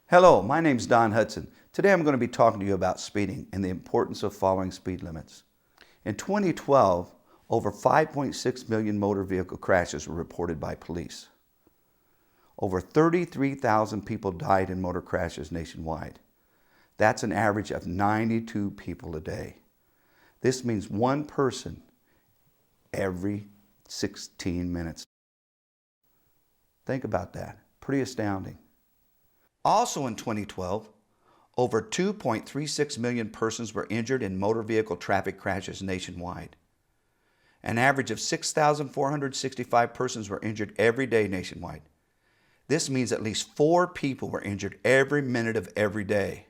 Hello, my name is Don Hudson. Today I'm going to be talking to you about speeding and the importance of following speed limits. In 2012, over 5.6 million motor vehicle crashes were reported by police. Over 33,000 people died in motor crashes nationwide. That's an average of 92 people a day. This means one person every 16 minutes. Think about that. Pretty astounding. Also in 2012, over 2.36 million persons were injured in motor vehicle traffic crashes nationwide. An average of 6,465 persons were injured every day nationwide. This means at least 4 people were injured every minute of every day.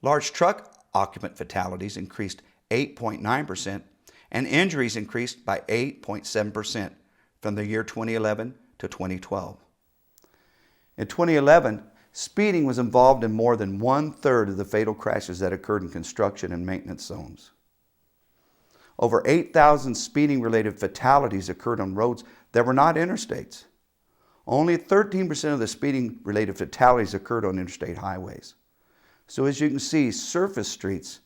Large truck occupant fatalities increased 8.9% and injuries increased by 8.7% from the year 2011 to 2012. In 2011, speeding was involved in more than 1/3 of the fatal crashes that occurred in construction and maintenance zones. Over 8,000 speeding-related fatalities occurred on roads that were not interstates. Only 13% of the speeding-related fatalities occurred on interstate highways. So as you can see, surface streets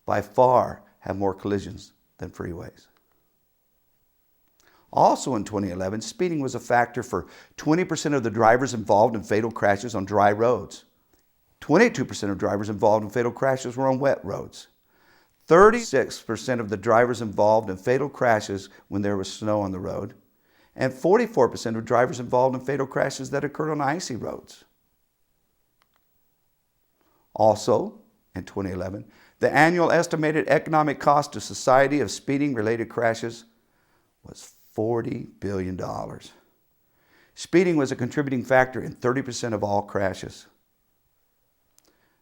by far have more collisions than freeways. Also in 2011, speeding was a factor for 20% of the drivers involved in fatal crashes on dry roads. 22% of drivers involved in fatal crashes were on wet roads. 36% of the drivers involved in fatal crashes when there was snow on the road. And 44% of drivers involved in fatal crashes that occurred on icy roads. Also, in 2011, the annual estimated economic cost to society of speeding-related crashes was $40 billion. Speeding was a contributing factor in 30% of all crashes.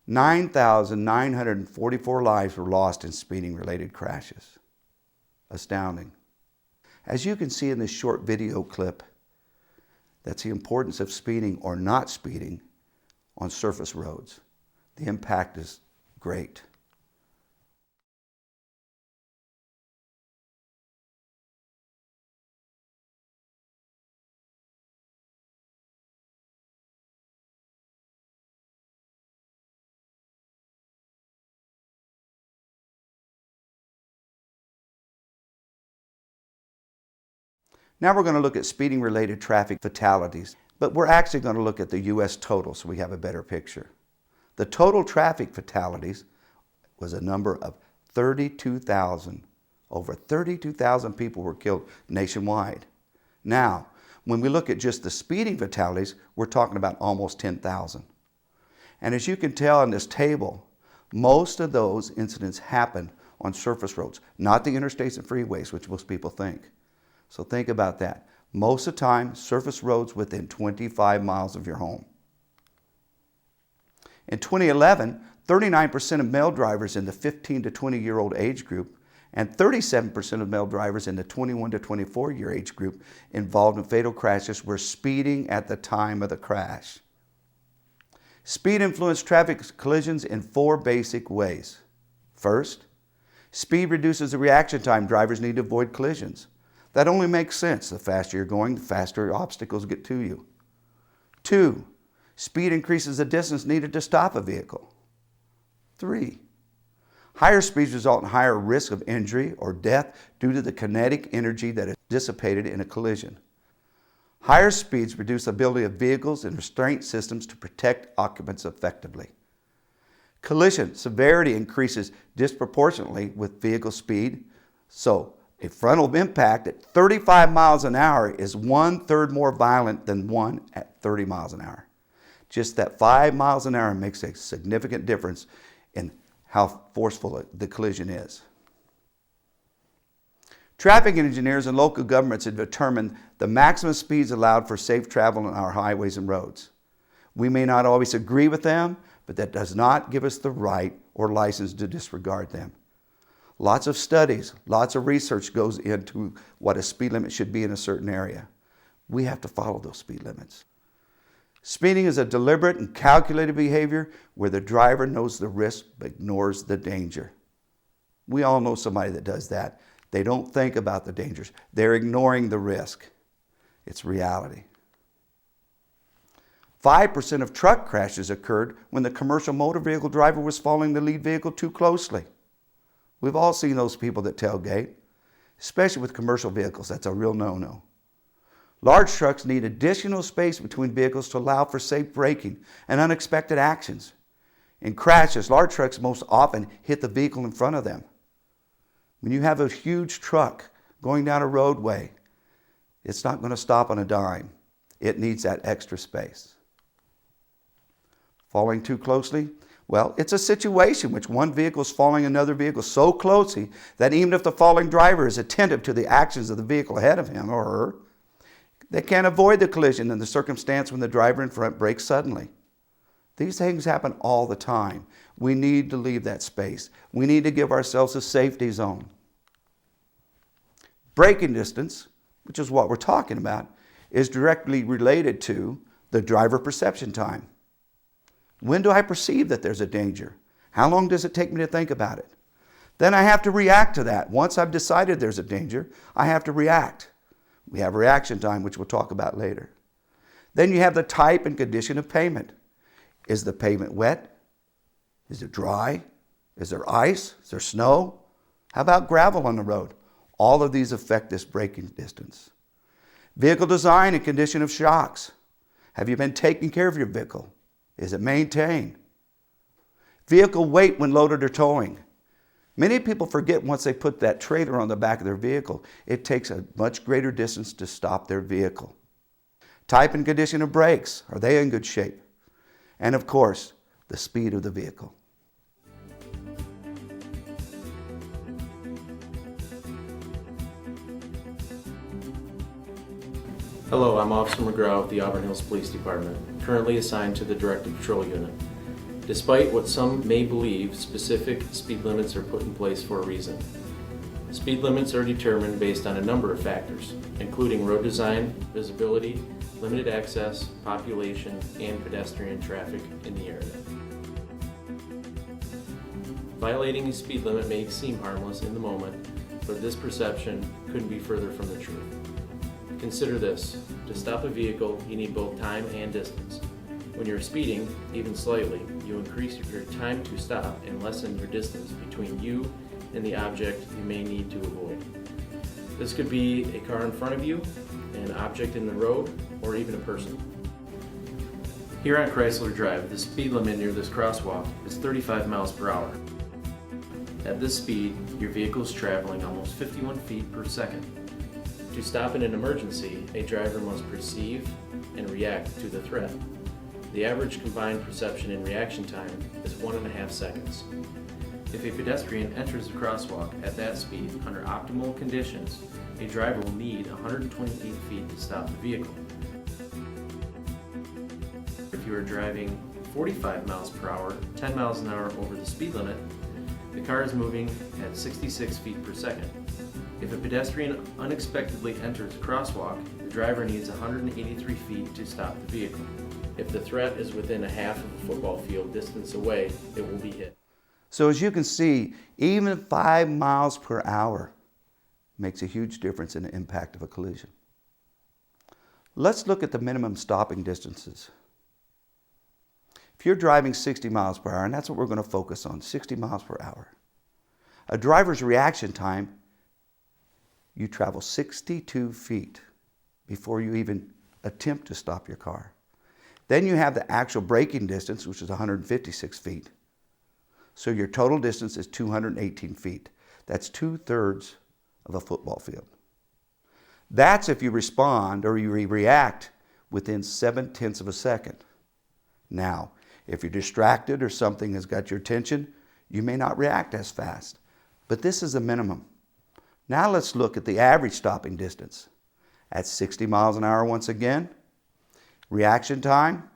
9,944 lives were lost in speeding-related crashes. Astounding. As you can see in this short video clip, that's the importance of speeding or not speeding on surface roads. The impact is great. Now we're going to look at speeding-related traffic fatalities, but we're actually going to look at the U.S. total so we have a better picture. The total traffic fatalities was a number of 32,000. Over 32,000 people were killed nationwide. Now, when we look at just the speeding fatalities, we're talking about almost 10,000. And as you can tell in this table, most of those incidents happened on surface roads, not the interstates and freeways, which most people think. So think about that. Most of the time, surface roads within 25 miles of your home. In 2011, 39% of male drivers in the 15 to 20-year-old age group and 37% of male drivers in the 21 to 24-year age group involved in fatal crashes were speeding at the time of the crash. Speed influenced traffic collisions in 4 basic ways. First, speed reduces the reaction time drivers need to avoid collisions. That only makes sense. The faster you're going, the faster obstacles get to you. 2, speed increases the distance needed to stop a vehicle. 3, higher speeds result in higher risk of injury or death due to the kinetic energy that is dissipated in a collision. Higher speeds reduce the ability of vehicles and restraint systems to protect occupants effectively. Collision severity increases disproportionately with vehicle speed, so a frontal impact at 35 miles an hour is 1/3 more violent than one at 30 miles an hour. Just that 5 miles an hour makes a significant difference in how forceful the collision is. Traffic engineers and local governments have determined the maximum speeds allowed for safe travel on our highways and roads. We may not always agree with them, but that does not give us the right or license to disregard them. Lots of studies, lots of research goes into what a speed limit should be in a certain area. We have to follow those speed limits. Speeding is a deliberate and calculated behavior where the driver knows the risk but ignores the danger. We all know somebody that does that. They don't think about the dangers. They're ignoring the risk. It's reality. 5% of truck crashes occurred when the commercial motor vehicle driver was following the lead vehicle too closely. We've all seen those people that tailgate, especially with commercial vehicles. That's a real no-no. Large trucks need additional space between vehicles to allow for safe braking and unexpected actions. In crashes, large trucks most often hit the vehicle in front of them. When you have a huge truck going down a roadway, it's not going to stop on a dime. It needs that extra space. Following too closely? Well, it's a situation in which one vehicle is following another vehicle so closely that even if the following driver is attentive to the actions of the vehicle ahead of him or her, they can't avoid the collision in the circumstance when the driver in front brakes suddenly. These things happen all the time. We need to leave that space. We need to give ourselves a safety zone. Braking distance, which is what we're talking about, is directly related to the driver perception time. When do I perceive that there's a danger? How long does it take me to think about it? Then I have to react to that. Once I've decided there's a danger, I have to react. We have reaction time, which we'll talk about later. Then you have the type and condition of pavement. Is the pavement wet? Is it dry? Is there ice? Is there snow? How about gravel on the road? All of these affect this braking distance. Vehicle design and condition of shocks. Have you been taking care of your vehicle? Is it maintained? Vehicle weight when loaded or towing. Many people forget once they put that trailer on the back of their vehicle, it takes a much greater distance to stop their vehicle. Type and condition of brakes. Are they in good shape? And of course, the speed of the vehicle. Hello, I'm Officer McGraw of the Auburn Hills Police Department, currently assigned to the Directed Patrol Unit. Despite what some may believe, specific speed limits are put in place for a reason. Speed limits are determined based on a number of factors, including road design, visibility, limited access, population, and pedestrian traffic in the area. Violating a speed limit may seem harmless in the moment, but this perception couldn't be further from the truth. Consider this: to stop a vehicle, you need both time and distance. When you're speeding, even slightly, you increase your time to stop and lessen your distance between you and the object you may need to avoid. This could be a car in front of you, an object in the road, or even a person. Here on Chrysler Drive, the speed limit near this crosswalk is 35 miles per hour. At this speed, your vehicle is traveling almost 51 feet per second. To stop in an emergency, a driver must perceive and react to the threat. The average combined perception and reaction time is 1.5 seconds. If a pedestrian enters the crosswalk at that speed under optimal conditions, a driver will need 128 feet to stop the vehicle. If you are driving 45 miles per hour, 10 miles an hour over the speed limit, the car is moving at 66 feet per second. If a pedestrian unexpectedly enters the crosswalk, the driver needs 183 feet to stop the vehicle. If the threat is within a half of a football field distance away, it will be hit. So as you can see, even 5 miles per hour makes a huge difference in the impact of a collision. Let's look at the minimum stopping distances. If you're driving 60 miles per hour, and that's what we're going to focus on, 60 miles per hour, a driver's reaction time, you travel 62 feet before you even attempt to stop your car. Then you have the actual braking distance, which is 156 feet. So your total distance is 218 feet. That's 2/3 of a football field. That's if you respond or you react within 0.7 of a second. Now, if you're distracted or something has got your attention, you may not react as fast. But this is the minimum. Now let's look at the average stopping distance. At 60 miles an hour once again, reaction time,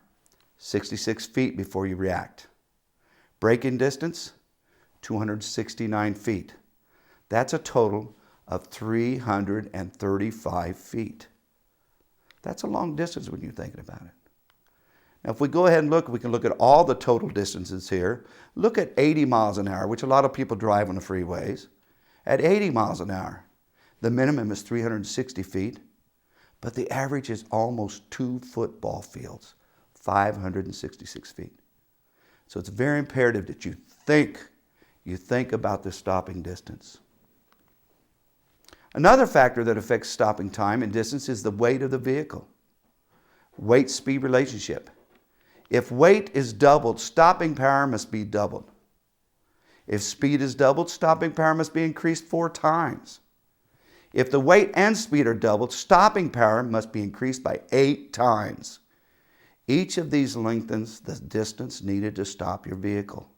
66 feet before you react. Braking distance, 269 feet. That's a total of 335 feet. That's a long distance when you're thinking about it. Now, if we go ahead and look, we can look at all the total distances here. Look at 80 miles an hour, which a lot of people drive on the freeways. At 80 miles an hour, the minimum is 360 feet, but the average is almost 2 football fields, 566 feet. So it's very imperative that you think about the stopping distance. Another factor that affects stopping time and distance is the weight of the vehicle. Weight-speed relationship. If weight is doubled, stopping power must be doubled. If speed is doubled, stopping power must be increased 4 times. If the weight and speed are doubled, stopping power must be increased by 8 times. Each of these lengthens the distance needed to stop your vehicle.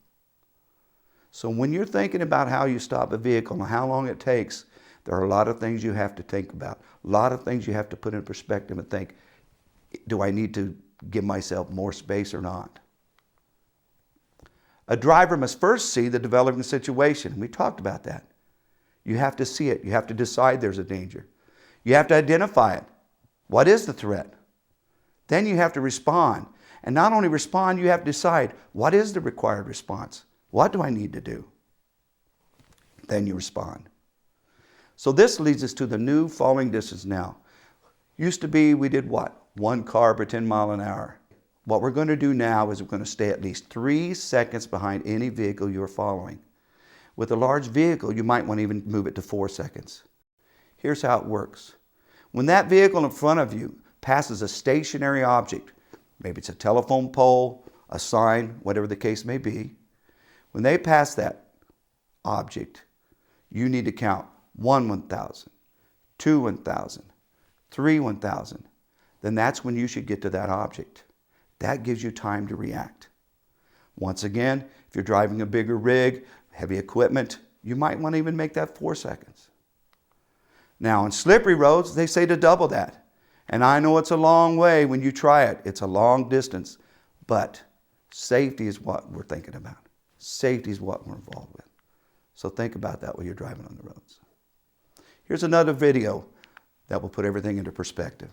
So when you're thinking about how you stop a vehicle and how long it takes, there are a lot of things you have to think about. A lot of things you have to put in perspective and think, do I need to give myself more space or not? A driver must first see the developing situation. We talked about that. You have to see it. You have to decide there's a danger. You have to identify it. What is the threat? Then you have to respond. And not only respond, you have to decide, what is the required response? What do I need to do? Then you respond. So this leads us to the new following distance now. Used to be, we did what? 1 car per 10 mile an hour. What we're going to do now is we're going to stay at least 3 seconds behind any vehicle you're following. With a large vehicle, you might want to even move it to 4 seconds. Here's how it works. When that vehicle in front of you passes a stationary object, maybe it's a telephone pole, a sign, whatever the case may be, when they pass that object, you need to count 1 1,000, 2 1,000, 3 1,000. Then that's when you should get to that object. That gives you time to react. Once again, if you're driving a bigger rig, heavy equipment, you might want to even make that 4 seconds. Now, on slippery roads, they say to double that. And I know it's a long way when you try it. It's a long distance. But safety is what we're thinking about. Safety is what we're involved with. So think about that when you're driving on the roads. Here's another video that will put everything into perspective.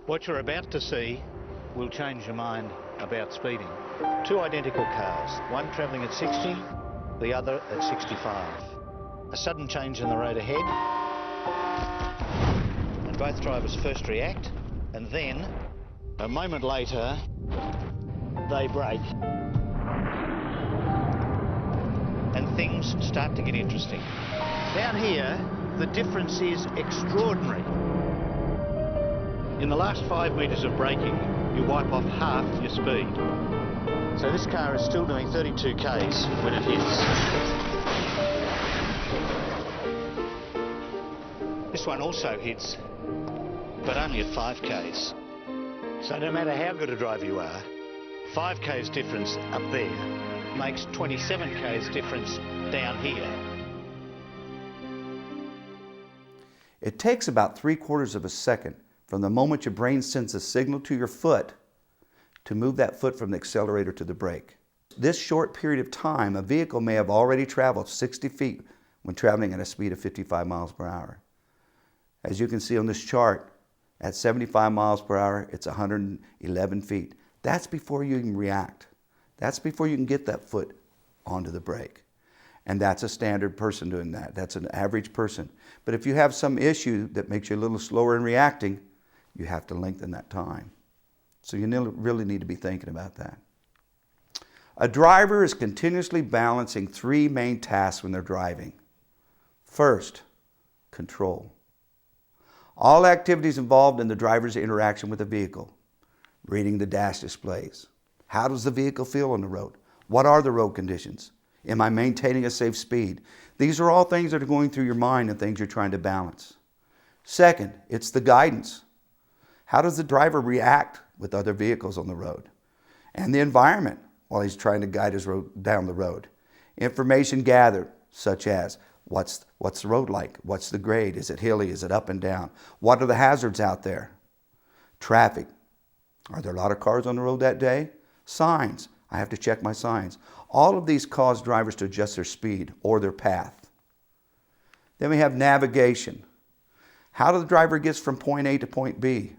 What you're about to see will change your mind about speeding. 2 identical cars, one travelling at 60, the other at 65. A sudden change in the road ahead, and both drivers first react, and then, a moment later, they brake. And things start to get interesting. Down here, the difference is extraordinary. In the last 5 metres of braking, you wipe off half your speed. So this car is still doing 32 k's when it hits. This one also hits, but only at 5 k's. So no matter how good a driver you are, 5 k's difference up there makes 27 k's difference down here. It takes about 3/4 of a second from the moment your brain sends a signal to your foot to move that foot from the accelerator to the brake. This short period of time, a vehicle may have already traveled 60 feet when traveling at a speed of 55 miles per hour. As you can see on this chart, at 75 miles per hour, it's 111 feet. That's before you can react. That's before you can get that foot onto the brake. And that's a standard person doing that. That's an average person. But if you have some issue that makes you a little slower in reacting, you have to lengthen that time. So you really need to be thinking about that. A driver is continuously balancing 3 main tasks when they're driving. First, control. All activities involved in the driver's interaction with the vehicle. Reading the dash displays. How does the vehicle feel on the road? What are the road conditions? Am I maintaining a safe speed? These are all things that are going through your mind and things you're trying to balance. Second, it's the guidance. How does the driver react with other vehicles on the road? And the environment while he's trying to guide his road down the road. Information gathered, such as what's the road like? What's the grade? Is it hilly? Is it up and down? What are the hazards out there? Traffic. Are there a lot of cars on the road that day? Signs. I have to check my signs. All of these cause drivers to adjust their speed or their path. Then we have navigation. How the driver gets from point A to point B.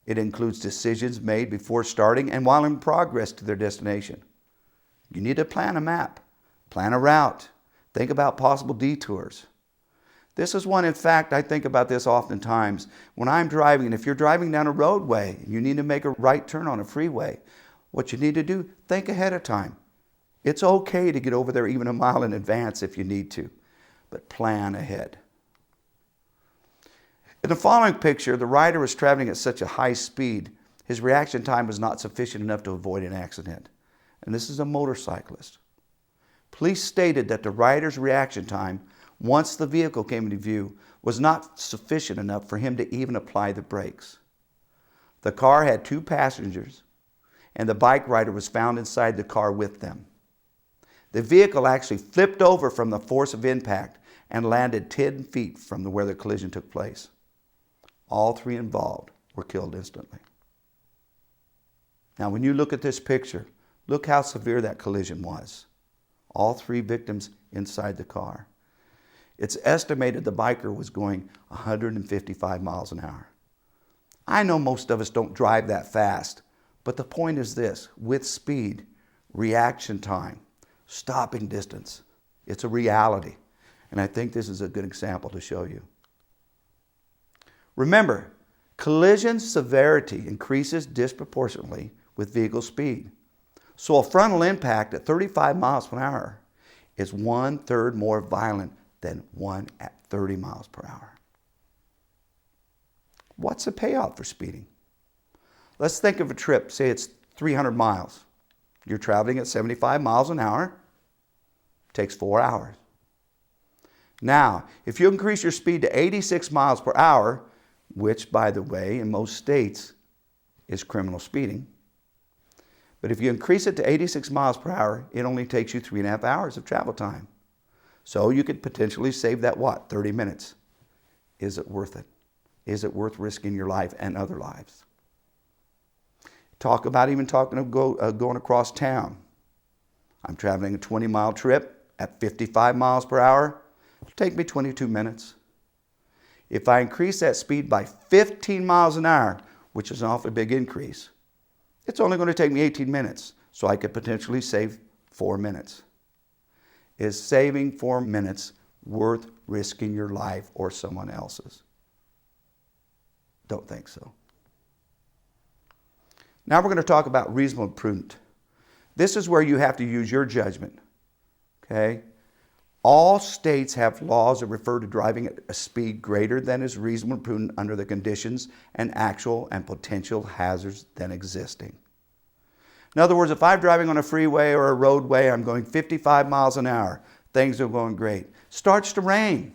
It includes decisions made before starting and while in progress to their destination. You need to plan a map, plan a route, think about possible detours. This is one, in fact, I think about this oftentimes when I'm driving. And if you're driving down a roadway and you need to make a right turn on a freeway, what you need to do, think ahead of time. It's okay to get over there even a mile in advance if you need to, but plan ahead. In the following picture, the rider was traveling at such a high speed, his reaction time was not sufficient enough to avoid an accident. And this is a motorcyclist. Police stated that the rider's reaction time, once the vehicle came into view, was not sufficient enough for him to even apply the brakes. The car had 2 passengers, and the bike rider was found inside the car with them. The vehicle actually flipped over from the force of impact and landed 10 feet from where the collision took place. All 3 involved were killed instantly. Now, when you look at this picture, look how severe that collision was. All 3 victims inside the car. It's estimated the biker was going 155 miles an hour. I know most of us don't drive that fast, but the point is this: with speed, reaction time, stopping distance, it's a reality. And I think this is a good example to show you. Remember, collision severity increases disproportionately with vehicle speed. So a frontal impact at 35 miles per hour is 1/3 more violent than one at 30 miles per hour. What's the payoff for speeding? Let's think of a trip, say it's 300 miles. You're traveling at 75 miles an hour, takes 4 hours. Now, if you increase your speed to 86 miles per hour, which, by the way, in most states is criminal speeding, but if you increase it to 86 miles per hour, it only takes you 3.5 hours of travel time. So you could potentially save that, 30 minutes. Is it worth it? Is it worth risking your life and other lives? Talk about even going across town. I'm traveling a 20-mile trip at 55 miles per hour. It'll take me 22 minutes. If I increase that speed by 15 miles an hour, which is an awfully big increase, it's only going to take me 18 minutes, so I could potentially save 4 minutes. Is saving 4 minutes worth risking your life or someone else's? Don't think so. Now we're going to talk about reasonable and prudent. This is where you have to use your judgment. Okay? All states have laws that refer to driving at a speed greater than is reasonable and prudent under the conditions and actual and potential hazards then existing. In other words, if I'm driving on a freeway or a roadway, I'm going 55 miles an hour, things are going great. Starts to rain.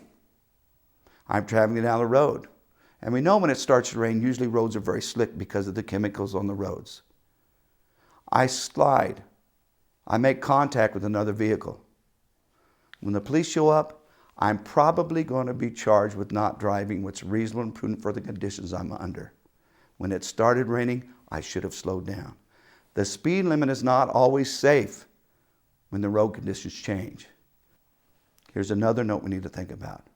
I'm traveling down the road. And we know when it starts to rain, usually roads are very slick because of the chemicals on the roads. I slide. I make contact with another vehicle. When the police show up, I'm probably going to be charged with not driving what's reasonable and prudent for the conditions I'm under. When it started raining, I should have slowed down. The speed limit is not always safe when the road conditions change. Here's another note we need to think about.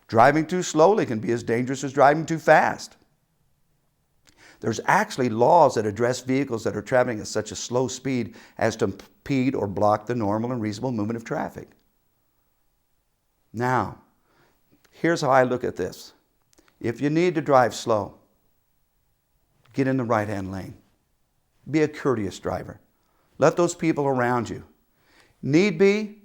Driving too slowly can be as dangerous as driving too fast. There's actually laws that address vehicles that are traveling at such a slow speed as to impede or block the normal and reasonable movement of traffic. Now, here's how I look at this. If you need to drive slow, get in the right-hand lane. Be a courteous driver. Let those people around you. Need be,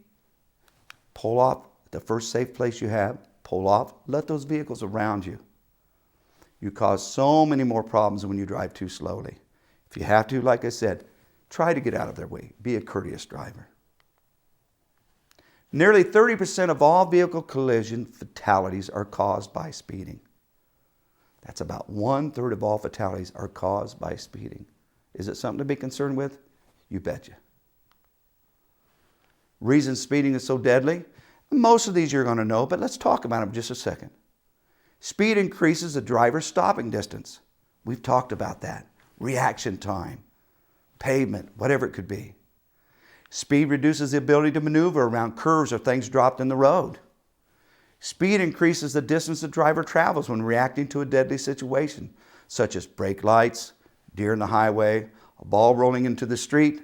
pull off at the first safe place you have. Pull off. Let those vehicles around you. You cause so many more problems when you drive too slowly. If you have to, like I said, try to get out of their way. Be a courteous driver. Nearly 30% of all vehicle collision fatalities are caused by speeding. That's about 1/3 of all fatalities are caused by speeding. Is it something to be concerned with? You betcha. Reason speeding is so deadly? Most of these you're going to know, but let's talk about them just a second. Speed increases the driver's stopping distance. We've talked about that. Reaction time, pavement, whatever it could be. Speed reduces the ability to maneuver around curves or things dropped in the road. Speed increases the distance the driver travels when reacting to a deadly situation, such as brake lights, deer in the highway, a ball rolling into the street.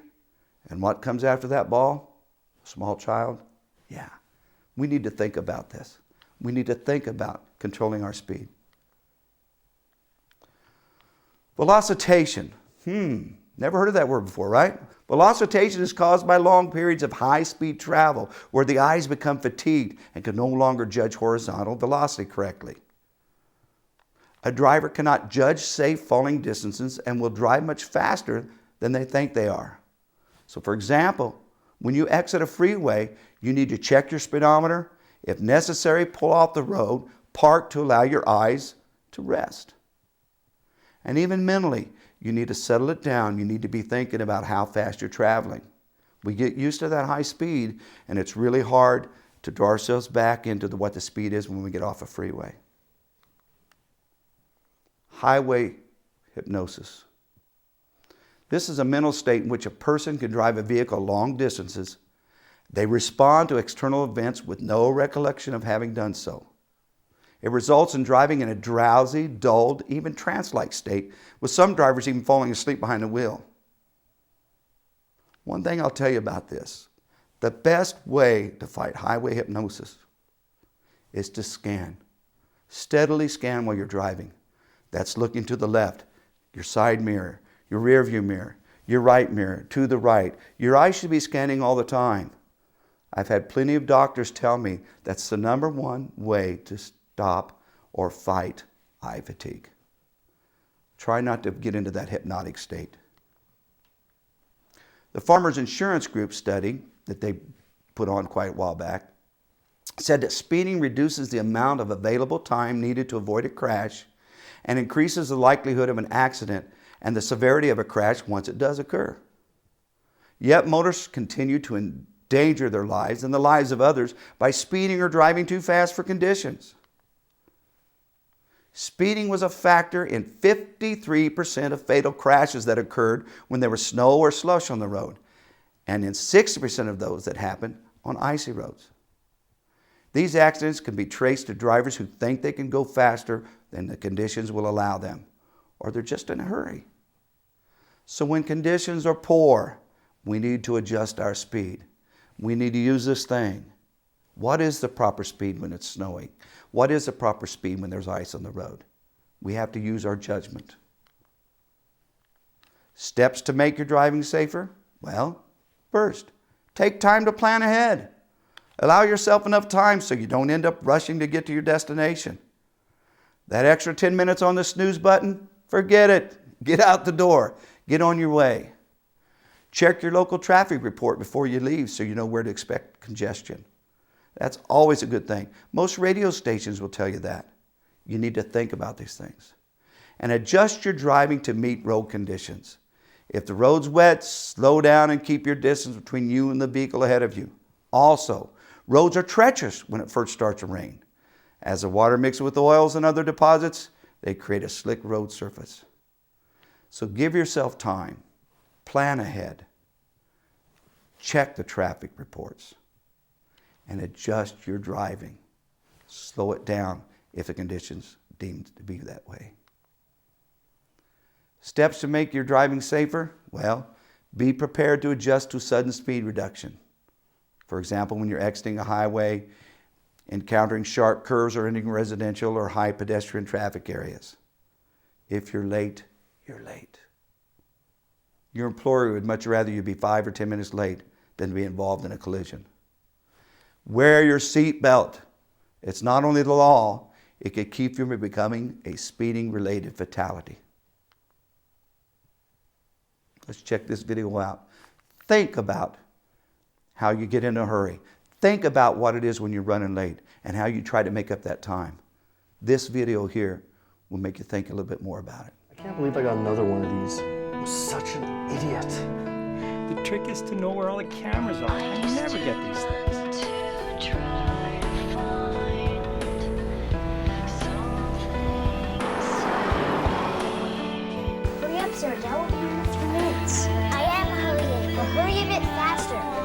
And what comes after that ball? A small child? Yeah. We need to think about this. We need to think about controlling our speed. Velocitation. Never heard of that word before, right? Velocitation is caused by long periods of high-speed travel where the eyes become fatigued and can no longer judge horizontal velocity correctly. A driver cannot judge safe falling distances and will drive much faster than they think they are. So for example, when you exit a freeway, you need to check your speedometer. If necessary, pull off the road, park to allow your eyes to rest. And even mentally, you need to settle it down. You need to be thinking about how fast you're traveling. We get used to that high speed, and it's really hard to draw ourselves back into what the speed is when we get off a freeway. Highway hypnosis. This is a mental state in which a person can drive a vehicle long distances. They respond to external events with no recollection of having done so. It results in driving in a drowsy, dulled, even trance-like state, with some drivers even falling asleep behind the wheel. One thing I'll tell you about this, the best way to fight highway hypnosis is to scan. Steadily scan while you're driving. That's looking to the left, your side mirror, your rear view mirror, your right mirror, to the right. Your eyes should be scanning all the time. I've had plenty of doctors tell me that's the number one way to stop or fight eye fatigue. Try not to get into that hypnotic state. The Farmers Insurance Group study that they put on quite a while back said that speeding reduces the amount of available time needed to avoid a crash and increases the likelihood of an accident and the severity of a crash once it does occur. Yet motorists continue to endanger their lives and the lives of others by speeding or driving too fast for conditions. Speeding was a factor in 53% of fatal crashes that occurred when there was snow or slush on the road, and in 60% of those that happened on icy roads. These accidents can be traced to drivers who think they can go faster than the conditions will allow them, or they're just in a hurry. So when conditions are poor, we need to adjust our speed. We need to use this thing. What is the proper speed when it's snowing? What is the proper speed when there's ice on the road? We have to use our judgment. Steps to make your driving safer? Well, first, take time to plan ahead. Allow yourself enough time so you don't end up rushing to get to your destination. That extra 10 minutes on the snooze button, forget it. Get out the door. Get on your way. Check your local traffic report before you leave so you know where to expect congestion. That's always a good thing. Most radio stations will tell you that. You need to think about these things. And adjust your driving to meet road conditions. If the road's wet, slow down and keep your distance between you and the vehicle ahead of you. Also, roads are treacherous when it first starts to rain. As the water mixes with oils and other deposits, they create a slick road surface. So give yourself time. Plan ahead. Check the traffic reports. And adjust your driving. Slow it down if the conditions deemed to be that way. Steps to make your driving safer? Well, be prepared to adjust to sudden speed reduction. For example, when you're exiting a highway, encountering sharp curves or entering residential or high pedestrian traffic areas. If you're late, you're late. Your employer would much rather you be 5 or 10 minutes late than to be involved in a collision. Wear your seat belt. It's not only the law, it could keep you from becoming a speeding-related fatality. Let's check this video out. Think about how you get in a hurry. Think about what it is when you're running late and how you try to make up that time. This video here will make you think a little bit more about it. I can't believe I got another one of these. I'm such an idiot. The trick is to know where all the cameras are, and you never get these things. Hurry up, sir. That will be in a few minutes. I am hurrying, but hurry a bit faster.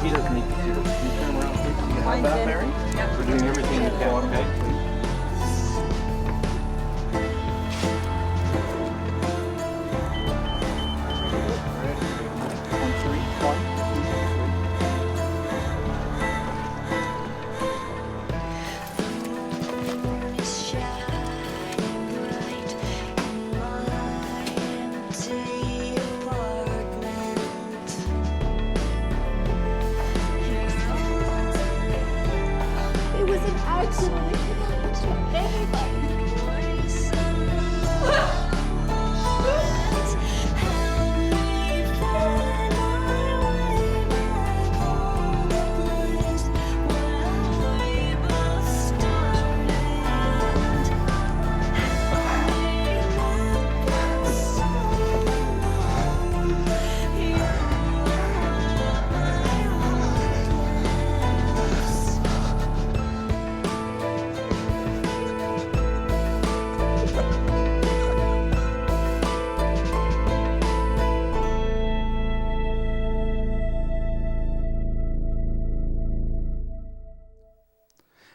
He doesn't need to see this. Can you turn around, please? You can have that, Mary? We're doing everything we can, okay? It was an accident. Everybody.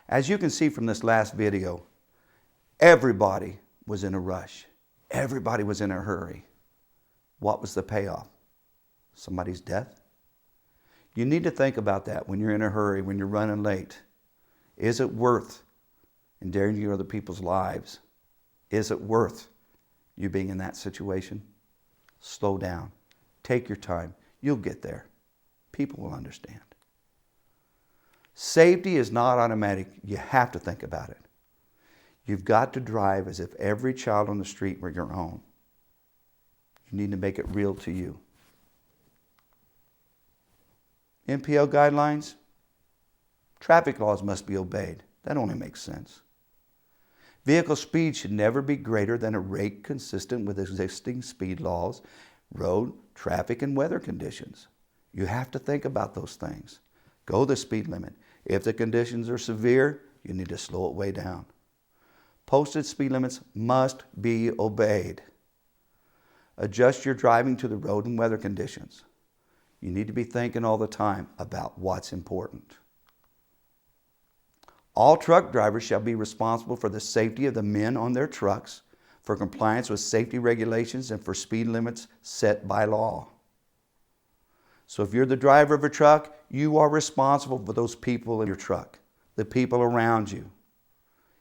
As you can see from this last video, everybody was in a rush. Everybody was in a hurry. What was the payoff? Somebody's death? You need to think about that when you're in a hurry, when you're running late. Is it worth endangering other people's lives? Is it worth you being in that situation? Slow down. Take your time. You'll get there. People will understand. Safety is not automatic. You have to think about it. You've got to drive as if every child on the street were your own. You need to make it real to you. NPL guidelines, traffic laws must be obeyed. That only makes sense. Vehicle speed should never be greater than a rate consistent with existing speed laws, road, traffic, and weather conditions. You have to think about those things. Go the speed limit. If the conditions are severe, you need to slow it way down. Posted speed limits must be obeyed. Adjust your driving to the road and weather conditions. You need to be thinking all the time about what's important. All truck drivers shall be responsible for the safety of the men on their trucks, for compliance with safety regulations, and for speed limits set by law. So if you're the driver of a truck, you are responsible for those people in your truck, the people around you.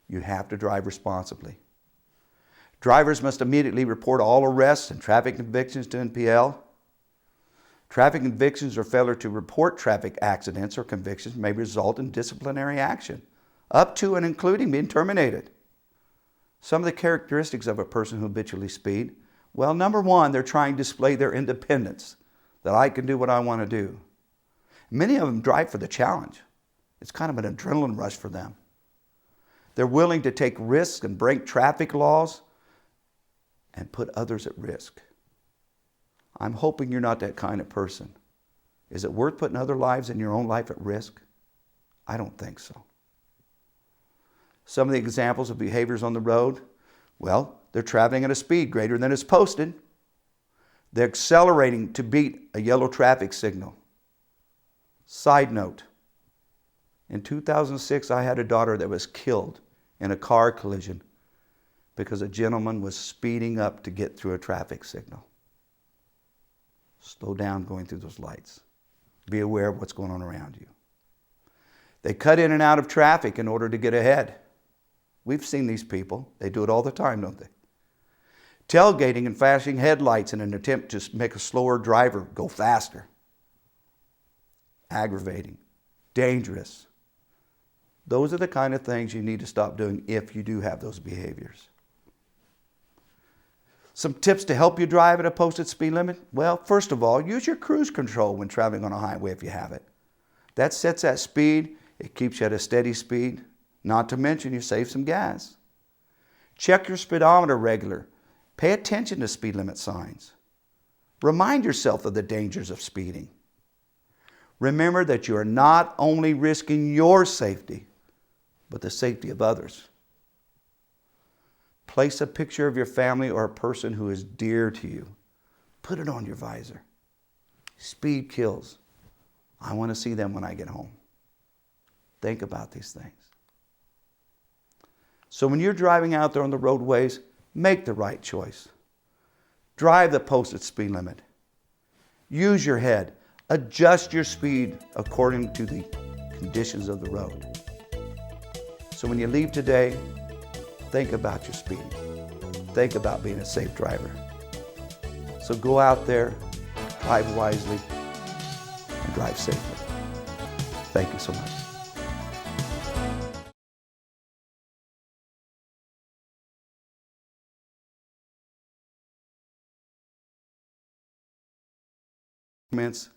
You have to drive responsibly. Drivers must immediately report all arrests and traffic convictions to NPL. Traffic convictions or failure to report traffic accidents or convictions may result in disciplinary action, up to and including being terminated. Some of the characteristics of a person who habitually speeds, well, number one, they're trying to display their independence, that I can do what I want to do. Many of them drive for the challenge. It's kind of an adrenaline rush for them. They're willing to take risks and break traffic laws and put others at risk. I'm hoping you're not that kind of person. Is it worth putting other lives and your own life at risk? I don't think so. Some of the examples of behaviors on the road, well, they're traveling at a speed greater than is posted. They're accelerating to beat a yellow traffic signal. Side note, in 2006, I had a daughter that was killed in a car collision because a gentleman was speeding up to get through a traffic signal. Slow down going through those lights. Be aware of what's going on around you. They cut in and out of traffic in order to get ahead. We've seen these people. They do it all the time, don't they? Tailgating and flashing headlights in an attempt to make a slower driver go faster. Aggravating. Dangerous. Those are the kind of things you need to stop doing if you do have those behaviors. Some tips to help you drive at a posted speed limit? Well, first of all, use your cruise control when traveling on a highway if you have it. That sets that speed. It keeps you at a steady speed. Not to mention you save some gas. Check your speedometer regular. Pay attention to speed limit signs. Remind yourself of the dangers of speeding. Remember that you are not only risking your safety, but the safety of others. Place a picture of your family or a person who is dear to you. Put it on your visor. Speed kills. I want to see them when I get home. Think about these things. So when you're driving out there on the roadways, make the right choice. Drive the posted speed limit. Use your head. Adjust your speed according to the conditions of the road. So when you leave today, think about your speed. Think about being a safe driver. So go out there, drive wisely, and drive safely. Thank you so much. Comments,